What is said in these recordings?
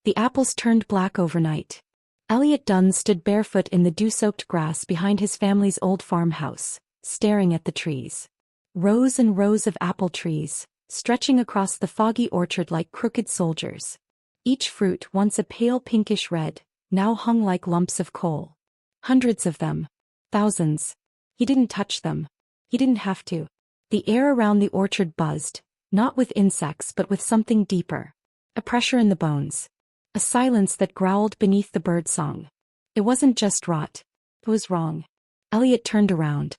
The apples turned black overnight. Eliot Dunn stood barefoot in the dew-soaked grass behind his family's old farmhouse, staring at the trees. Rows and rows of apple trees, stretching across the foggy orchard like crooked soldiers. Each fruit, once a pale pinkish red, now hung like lumps of coal. Hundreds of them. Thousands. He didn't touch them. He didn't have to. The air around the orchard buzzed, not with insects but with something deeper. A pressure in the bones. A silence that growled beneath the birdsong. It wasn't just rot. It was wrong. Eliot turned around.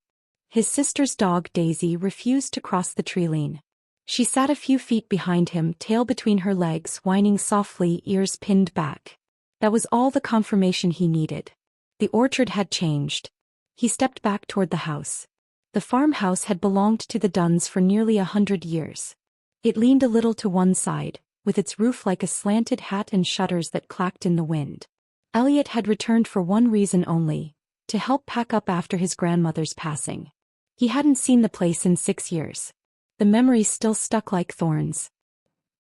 His sister's dog Daisy refused to cross the tree line. She sat a few feet behind him, tail between her legs, whining softly, ears pinned back. That was all the confirmation he needed. The orchard had changed. He stepped back toward the house. The farmhouse had belonged to the Dunns for nearly 100 years. It leaned a little to one side, with its roof like a slanted hat and shutters that clacked in the wind. Eliot had returned for one reason only, to help pack up after his grandmother's passing. He hadn't seen the place in 6 years. The memories still stuck like thorns.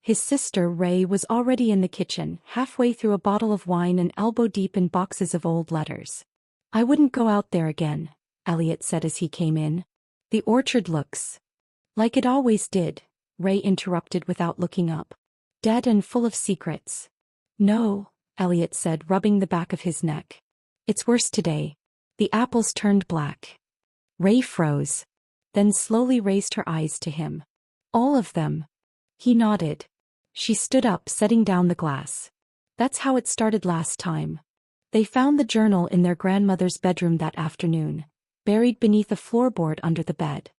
His sister, Ray, was already in the kitchen, halfway through a bottle of wine and elbow-deep in boxes of old letters. "I wouldn't go out there again," Eliot said as he came in. "The orchard looks like it always did," Ray interrupted without looking up. "Dead and full of secrets." "No," Eliot said, rubbing the back of his neck. "It's worse today." The apples turned black. Ray froze, then slowly raised her eyes to him. "All of them?" He nodded. She stood up, setting down the glass. "That's how it started last time. They found the journal in their grandmother's bedroom that afternoon, buried beneath a floorboard under the bed.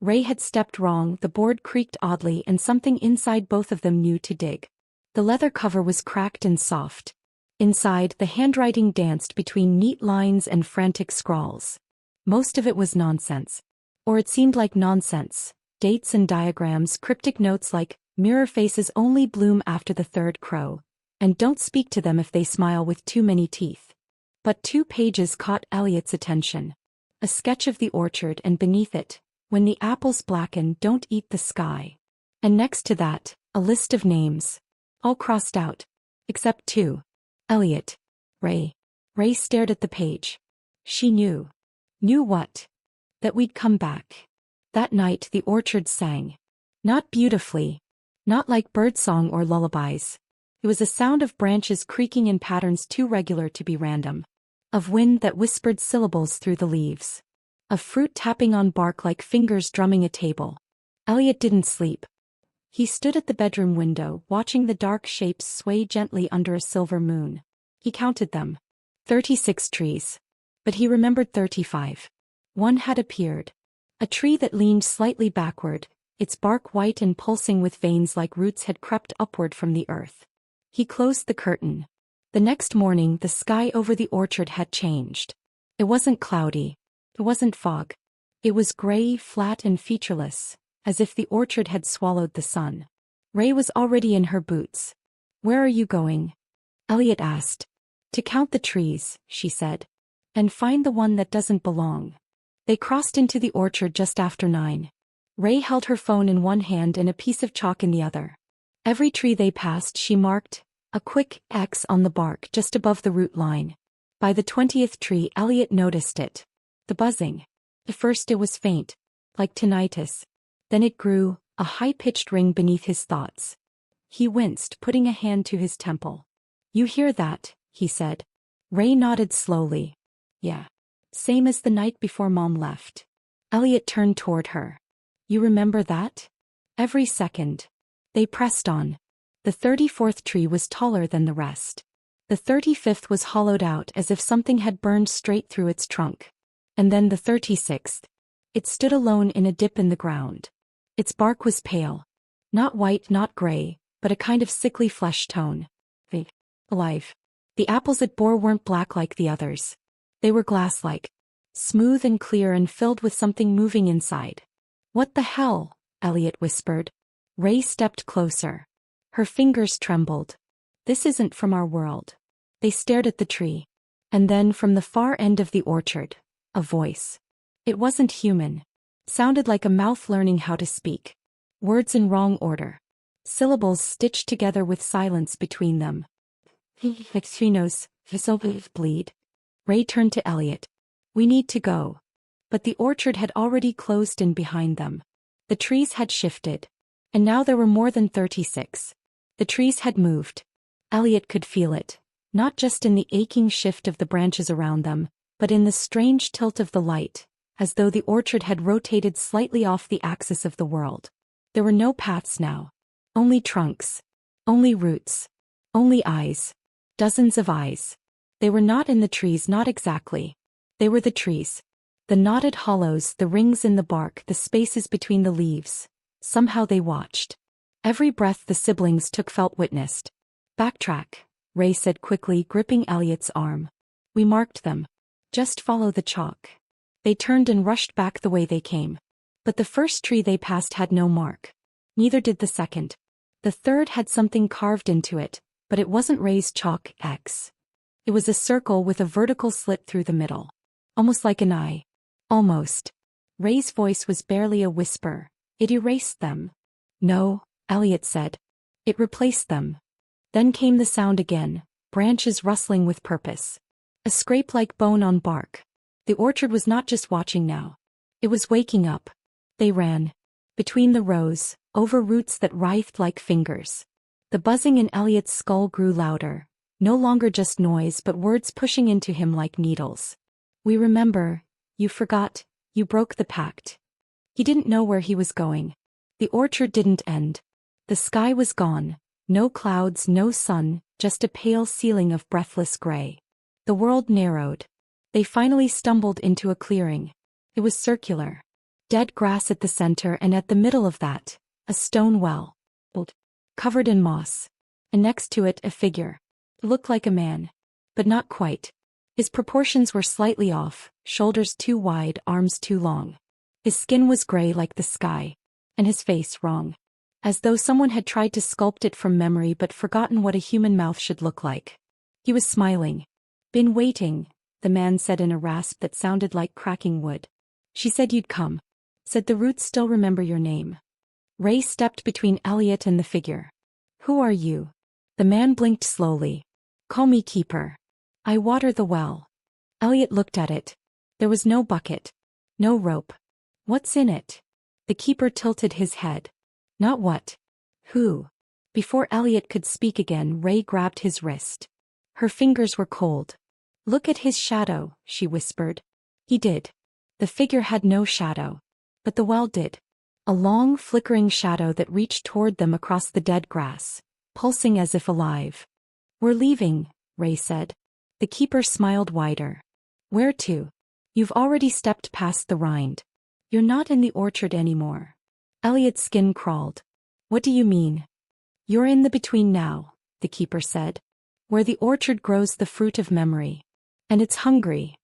Ray had stepped wrong, the board creaked oddly, and something inside both of them knew to dig. The leather cover was cracked and soft. Inside, the handwriting danced between neat lines and frantic scrawls. Most of it was nonsense. Or it seemed like nonsense. Dates and diagrams, cryptic notes like, "Mirror faces only bloom after the third crow," and "Don't speak to them if they smile with too many teeth." But 2 pages caught Eliot's attention. A sketch of the orchard, and beneath it, "When the apples blacken, don't eat the sky." And next to that, a list of names. All crossed out. Except 2. Eliot. Ray. Ray stared at the page. She knew. Knew what? That we'd come back. That night the orchard sang. Not beautifully. Not like birdsong or lullabies. It was a sound of branches creaking in patterns too regular to be random. Of wind that whispered syllables through the leaves. Of fruit tapping on bark like fingers drumming a table. Eliot didn't sleep. He stood at the bedroom window, watching the dark shapes sway gently under a silver moon. He counted them. 36 trees. But he remembered 35. One had appeared. A tree that leaned slightly backward, its bark white and pulsing with veins like roots had crept upward from the earth. He closed the curtain. The next morning the sky over the orchard had changed. It wasn't cloudy. It wasn't fog. It was gray, flat and featureless, as if the orchard had swallowed the sun. Ray was already in her boots. "Where are you going?" Eliot asked. "To count the trees," she said. "And find the one that doesn't belong." They crossed into the orchard just after 9. Ray held her phone in one hand and a piece of chalk in the other. Every tree they passed she marked, a quick X on the bark just above the root line. By the 20th tree Eliot noticed it. The buzzing. At first it was faint, like tinnitus. Then it grew, a high-pitched ring beneath his thoughts. He winced, putting a hand to his temple. "You hear that?" he said. Ray nodded slowly. "Yeah. Same as the night before Mom left." Eliot turned toward her. "You remember that?" "Every second." They pressed on. The 34th tree was taller than the rest. The 35th was hollowed out as if something had burned straight through its trunk. And then the 36th. It stood alone in a dip in the ground. Its bark was pale. Not white, not gray, but a kind of sickly flesh tone. Alive. The apples it bore weren't black like the others. They were glass-like. Smooth and clear and filled with something moving inside. "What the hell?" Eliot whispered. Ray stepped closer. Her fingers trembled. "This isn't from our world." They stared at the tree. And then from the far end of the orchard, a voice. It wasn't human. Sounded like a mouth learning how to speak. Words in wrong order. Syllables stitched together with silence between them. Extrinos, bleed. Ray turned to Eliot. We need to go. But the orchard had already closed in behind them. The trees had shifted. And now there were more than 36. The trees had moved. Eliot could feel it, not just in the aching shift of the branches around them, but in the strange tilt of the light, as though the orchard had rotated slightly off the axis of the world. There were no paths now. Only trunks. Only roots. Only eyes. Dozens of eyes. They were not in the trees, not exactly. They were the trees. The knotted hollows, the rings in the bark, the spaces between the leaves. Somehow they watched. Every breath the siblings took felt witnessed. Backtrack, Ray said quickly, gripping Eliot's arm. We marked them. Just follow the chalk. They turned and rushed back the way they came. But the first tree they passed had no mark. Neither did the second. The third had something carved into it, but it wasn't Ray's chalk X. It was a circle with a vertical slit through the middle. Almost like an eye. Almost. Ray's voice was barely a whisper. It erased them. No, Eliot said. It replaced them. Then came the sound again, branches rustling with purpose. A scrape like bone on bark. The orchard was not just watching now. It was waking up. They ran. Between the rows, over roots that writhed like fingers. The buzzing in Eliot's skull grew louder. No longer just noise but words pushing into him like needles. We remember. You forgot. You broke the pact. He didn't know where he was going. The orchard didn't end. The sky was gone. No clouds, no sun, just a pale ceiling of breathless gray. The world narrowed. They finally stumbled into a clearing. It was circular. Dead grass at the center, and at the middle of that, a stone well. Covered in moss. And next to it a figure. It looked like a man. But not quite. His proportions were slightly off, shoulders too wide, arms too long. His skin was gray like the sky. And his face wrong. As though someone had tried to sculpt it from memory but forgotten what a human mouth should look like. He was smiling. Been waiting, the man said in a rasp that sounded like cracking wood. She said you'd come. Said the roots still remember your name. Ray stepped between Eliot and the figure. Who are you? The man blinked slowly. Call me Keeper. I water the well. Eliot looked at it. There was no bucket. No rope. What's in it? The keeper tilted his head. Not what. Who? Before Eliot could speak again, Ray grabbed his wrist. Her fingers were cold. Look at his shadow, she whispered. He did. The figure had no shadow. But the well did. A long, flickering shadow that reached toward them across the dead grass, pulsing as if alive. We're leaving, Ray said. The keeper smiled wider. Where to? You've already stepped past the rind. You're not in the orchard anymore. Eliot's skin crawled. What do you mean? You're in the between now, the keeper said. Where the orchard grows the fruit of memory. And it's hungry.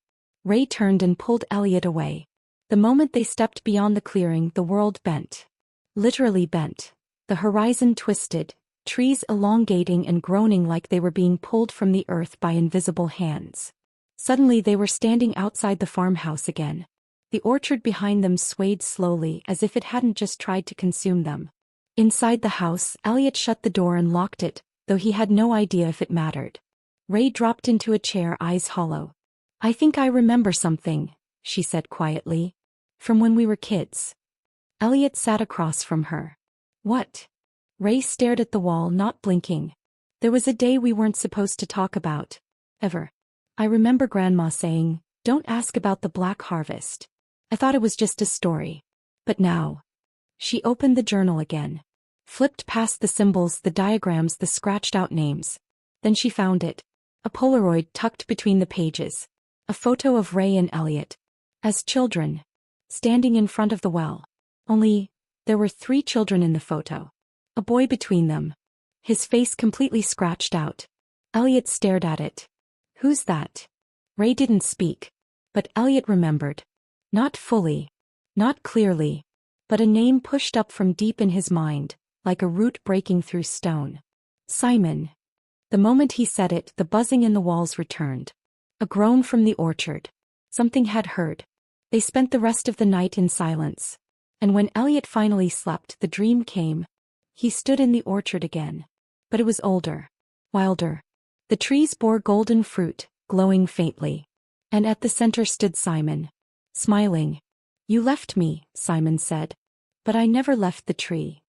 Ray turned and pulled Eliot away. The moment they stepped beyond the clearing, the world bent. Literally bent. The horizon twisted, trees elongating and groaning like they were being pulled from the earth by invisible hands. Suddenly they were standing outside the farmhouse again. The orchard behind them swayed slowly as if it hadn't just tried to consume them. Inside the house, Eliot shut the door and locked it, though he had no idea if it mattered. Ray dropped into a chair, eyes hollow. I think I remember something, she said quietly. From when we were kids. Eliot sat across from her. What? Ray stared at the wall, not blinking. There was a day we weren't supposed to talk about. Ever. I remember Grandma saying, don't ask about the black harvest. I thought it was just a story. But now. She opened the journal again. Flipped past the symbols, the diagrams, the scratched-out names. Then she found it. A Polaroid tucked between the pages. A photo of Ray and Eliot. As children. Standing in front of the well. Only, there were 3 children in the photo. A boy between them. His face completely scratched out. Eliot stared at it. Who's that? Ray didn't speak. But Eliot remembered. Not fully. Not clearly. But a name pushed up from deep in his mind, like a root breaking through stone. Simon. The moment he said it, the buzzing in the walls returned. A groan from the orchard. Something had heard. They spent the rest of the night in silence. And when Eliot finally slept, the dream came. He stood in the orchard again. But it was older. Wilder. The trees bore golden fruit, glowing faintly. And at the center stood Simon, smiling. "You left me," Simon said. "But I never left the tree."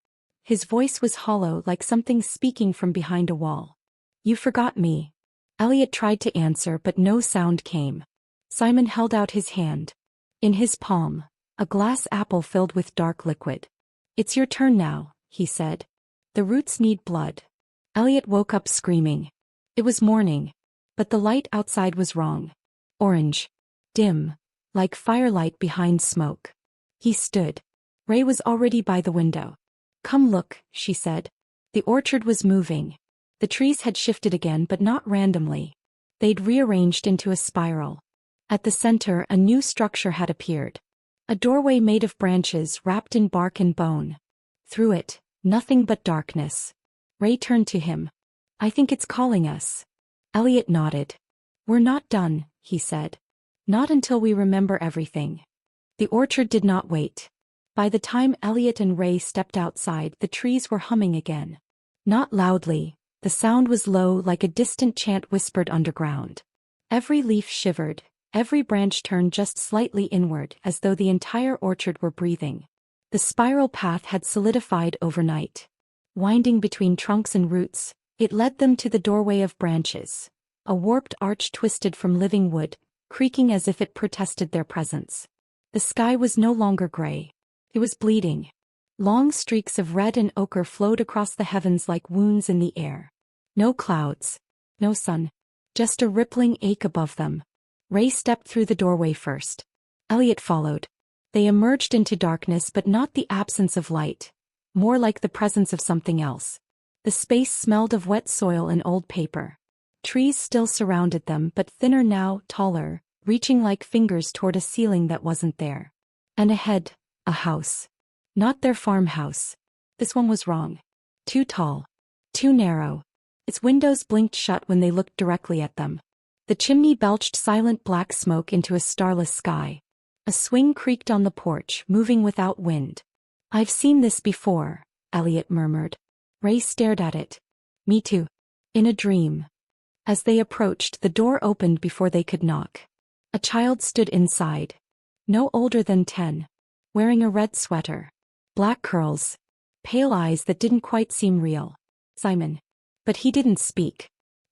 His voice was hollow, like something speaking from behind a wall. "You forgot me." Eliot tried to answer, but no sound came. Simon held out his hand. In his palm, a glass apple filled with dark liquid. "It's your turn now," he said. "The roots need blood." Eliot woke up screaming. It was morning, but the light outside was wrong. Orange. Dim. Like firelight behind smoke. He stood. Ray was already by the window. "Come look," she said. The orchard was moving. The trees had shifted again, but not randomly. They'd rearranged into a spiral. At the center, a new structure had appeared. A doorway made of branches wrapped in bark and bone. Through it, nothing but darkness. Ray turned to him. "I think it's calling us." Eliot nodded. "We're not done," he said. "Not until we remember everything." The orchard did not wait. By the time Eliot and Ray stepped outside, the trees were humming again. Not loudly, the sound was low, like a distant chant whispered underground. Every leaf shivered, every branch turned just slightly inward, as though the entire orchard were breathing. The spiral path had solidified overnight. Winding between trunks and roots, it led them to the doorway of branches. A warped arch twisted from living wood, creaking as if it protested their presence. The sky was no longer gray. It was bleeding. Long streaks of red and ochre flowed across the heavens like wounds in the air. No clouds. No sun. Just a rippling ache above them. Ray stepped through the doorway first. Eliot followed. They emerged into darkness, but not the absence of light. More like the presence of something else. The space smelled of wet soil and old paper. Trees still surrounded them, but thinner now, taller, reaching like fingers toward a ceiling that wasn't there. And ahead, a house. Not their farmhouse. This one was wrong. Too tall. Too narrow. Its windows blinked shut when they looked directly at them. The chimney belched silent black smoke into a starless sky. A swing creaked on the porch, moving without wind. "I've seen this before," Eliot murmured. Ray stared at it. "Me too. In a dream." As they approached, the door opened before they could knock. A child stood inside. No older than 10. Wearing a red sweater. Black curls. Pale eyes that didn't quite seem real. "Simon." But he didn't speak.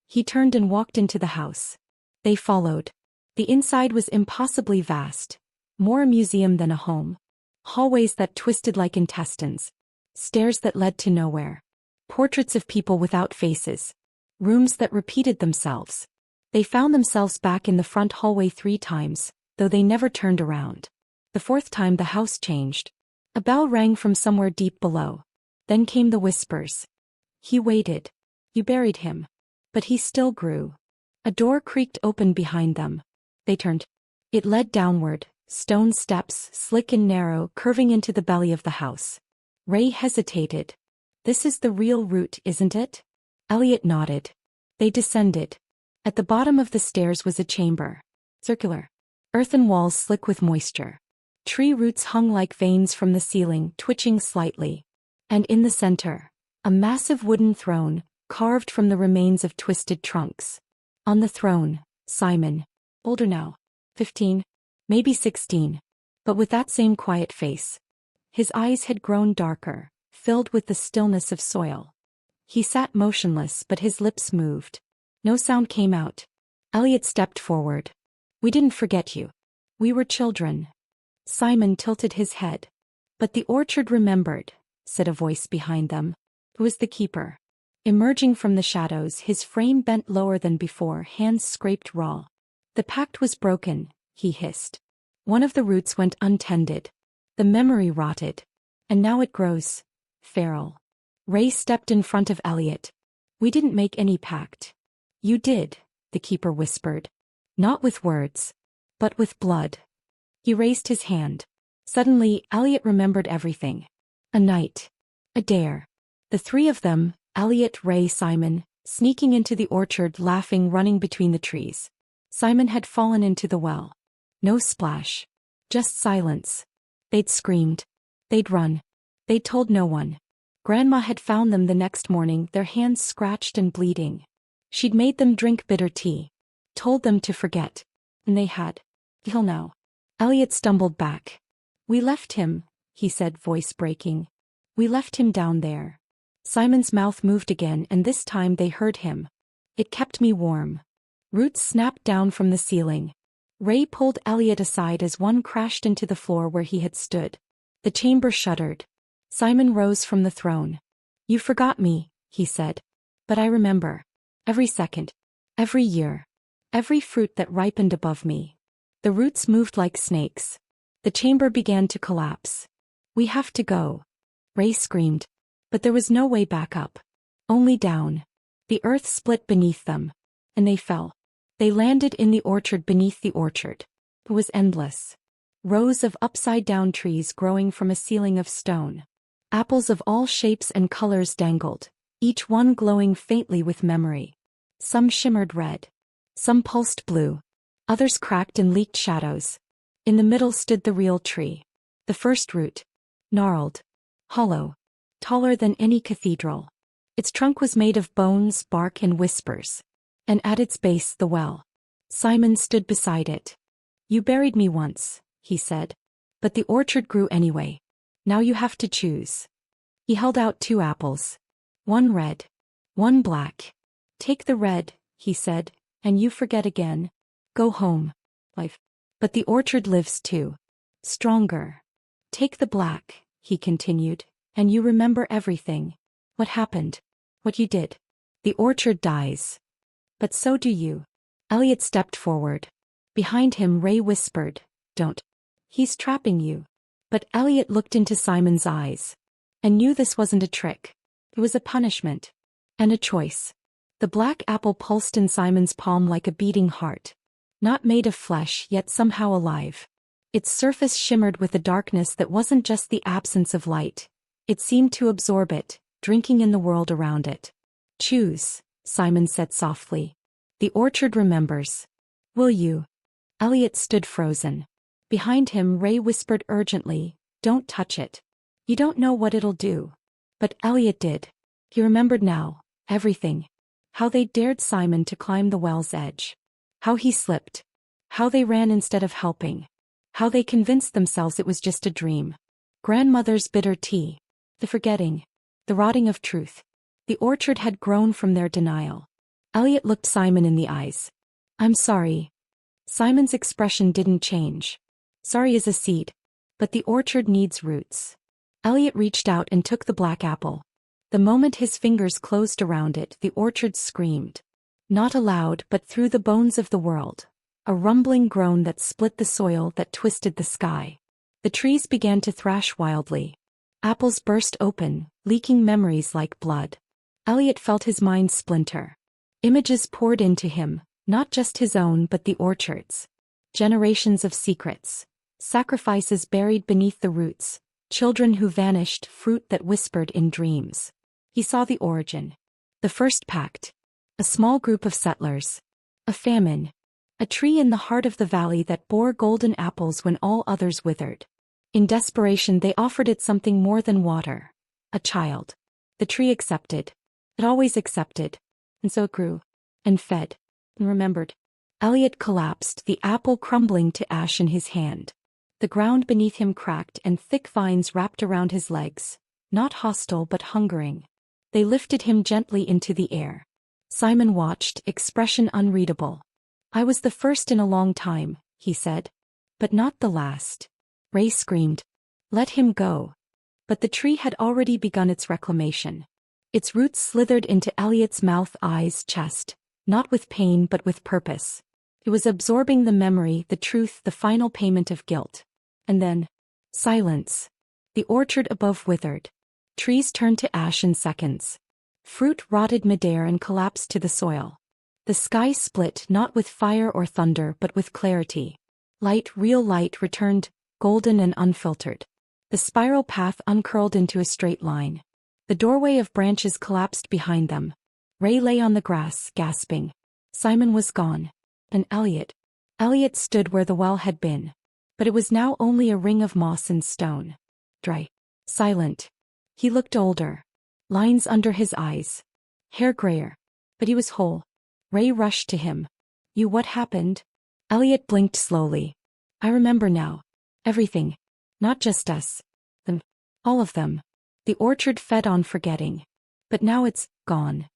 He turned and walked into the house. They followed. The inside was impossibly vast. More a museum than a home. Hallways that twisted like intestines. Stairs that led to nowhere. Portraits of people without faces. Rooms that repeated themselves. They found themselves back in the front hallway 3 times, though they never turned around. The 4th time the house changed. A bell rang from somewhere deep below. Then came the whispers. He waited. You buried him. But he still grew. A door creaked open behind them. They turned. It led downward, stone steps, slick and narrow, curving into the belly of the house. Ray hesitated. "This is the real route, isn't it?" Eliot nodded. They descended. At the bottom of the stairs was a chamber. Circular. Earthen walls slick with moisture. Tree roots hung like veins from the ceiling, twitching slightly. And in the center, a massive wooden throne, carved from the remains of twisted trunks. On the throne, Simon. Older now. 15. Maybe 16. But with that same quiet face. His eyes had grown darker, filled with the stillness of soil. He sat motionless, but his lips moved. No sound came out. Eliot stepped forward. "We didn't forget you. We were children." Simon tilted his head. "But the orchard remembered," said a voice behind them. It was the keeper. Emerging from the shadows, his frame bent lower than before, hands scraped raw. "The pact was broken," he hissed. "One of the roots went untended. The memory rotted. And now it grows feral." Ray stepped in front of Eliot. "We didn't make any pact." "You did," the keeper whispered. "Not with words, but with blood." He raised his hand. Suddenly, Eliot remembered everything. A night. A dare. The 3 of them, Eliot, Ray, Simon, sneaking into the orchard, laughing, running between the trees. Simon had fallen into the well. No splash. Just silence. They'd screamed. They'd run. They'd told no one. Grandma had found them the next morning, their hands scratched and bleeding. She'd made them drink bitter tea. Told them to forget. And they had. Till now. Eliot stumbled back. We left him, he said, voice breaking. We left him down there. Simon's mouth moved again, and this time they heard him. It kept me warm. Roots snapped down from the ceiling. Ray pulled Eliot aside as one crashed into the floor where he had stood. The chamber shuddered. Simon rose from the throne. You forgot me, he said. But I remember. Every second. Every year. Every fruit that ripened above me. The roots moved like snakes. The chamber began to collapse. We have to go. Ray screamed. But there was no way back up. Only down. The earth split beneath them. And they fell. They landed in the orchard beneath the orchard. It was endless. Rows of upside-down trees growing from a ceiling of stone. Apples of all shapes and colors dangled, each one glowing faintly with memory. Some shimmered red. Some pulsed blue. Others cracked and leaked shadows. In the middle stood the real tree. The first root. Gnarled. Hollow. Taller than any cathedral. Its trunk was made of bones, bark, and whispers. And at its base the well. Simon stood beside it. You buried me once, he said. But the orchard grew anyway. Now you have to choose. He held out 2 apples. One red. One black. Take the red, he said, and you forget again. Go home. Life. But the orchard lives too. Stronger. Take the black, he continued, and you remember everything. What happened. What you did. The orchard dies. But so do you. Eliot stepped forward. Behind him Ray whispered, Don't. He's trapping you. But Eliot looked into Simon's eyes. And knew this wasn't a trick. It was a punishment. And a choice. The black apple pulsed in Simon's palm like a beating heart. Not made of flesh, yet somehow alive. Its surface shimmered with a darkness that wasn't just the absence of light. It seemed to absorb it, drinking in the world around it. Choose, Simon said softly. The orchard remembers. Will you? Eliot stood frozen. Behind him Ray whispered urgently, Don't touch it. You don't know what it'll do. But Eliot did. He remembered now, everything. How they dared Simon to climb the well's edge. How he slipped. How they ran instead of helping. How they convinced themselves it was just a dream. Grandmother's bitter tea. The forgetting. The rotting of truth. The orchard had grown from their denial. Eliot looked Simon in the eyes. I'm sorry. Simon's expression didn't change. Sorry is a seed. But the orchard needs roots. Eliot reached out and took the black apple. The moment his fingers closed around it, the orchard screamed. Not aloud, but through the bones of the world. A rumbling groan that split the soil, that twisted the sky. The trees began to thrash wildly. Apples burst open, leaking memories like blood. Eliot felt his mind splinter. Images poured into him, not just his own but the orchard's. Generations of secrets. Sacrifices buried beneath the roots. Children who vanished, fruit that whispered in dreams. He saw the origin. The first pact. A small group of settlers. A famine. A tree in the heart of the valley that bore golden apples when all others withered. In desperation they offered it something more than water. A child. The tree accepted. It always accepted. And so it grew. And fed. And remembered. Eliot collapsed, the apple crumbling to ash in his hand. The ground beneath him cracked and thick vines wrapped around his legs. Not hostile but hungering. They lifted him gently into the air. Simon watched, expression unreadable. I was the first in a long time, he said. But not the last. Ray screamed. Let him go. But the tree had already begun its reclamation. Its roots slithered into Eliot's mouth, eyes, chest. Not with pain but with purpose. It was absorbing the memory, the truth, the final payment of guilt. And then, silence. The orchard above withered. Trees turned to ash in seconds. Fruit rotted midair and collapsed to the soil. The sky split not with fire or thunder but with clarity. Light, real light, returned, golden and unfiltered. The spiral path uncurled into a straight line. The doorway of branches collapsed behind them. Ray lay on the grass, gasping. Simon was gone. And Eliot. Eliot stood where the well had been. But it was now only a ring of moss and stone. Dry. Silent. He looked older. Lines under his eyes. Hair grayer. But he was whole. Ray rushed to him. You, what happened? Eliot blinked slowly. I remember now. Everything. Not just us. Them. All of them. The orchard fed on forgetting. But now it's gone.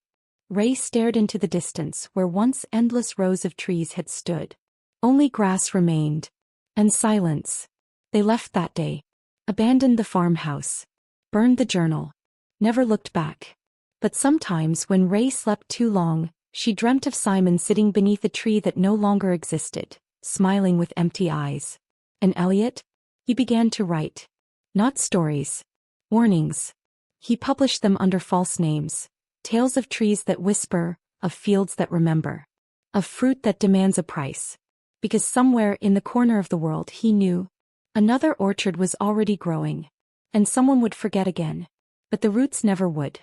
Ray stared into the distance where once endless rows of trees had stood. Only grass remained. And silence. They left that day. Abandoned the farmhouse. Burned the journal. Never looked back. But sometimes when Ray slept too long, she dreamt of Simon sitting beneath a tree that no longer existed, smiling with empty eyes. And Eliot? He began to write. Not stories. Warnings. He published them under false names. Tales of trees that whisper, of fields that remember. Of fruit that demands a price. Because somewhere in the corner of the world he knew, another orchard was already growing. And someone would forget again. But the roots never would.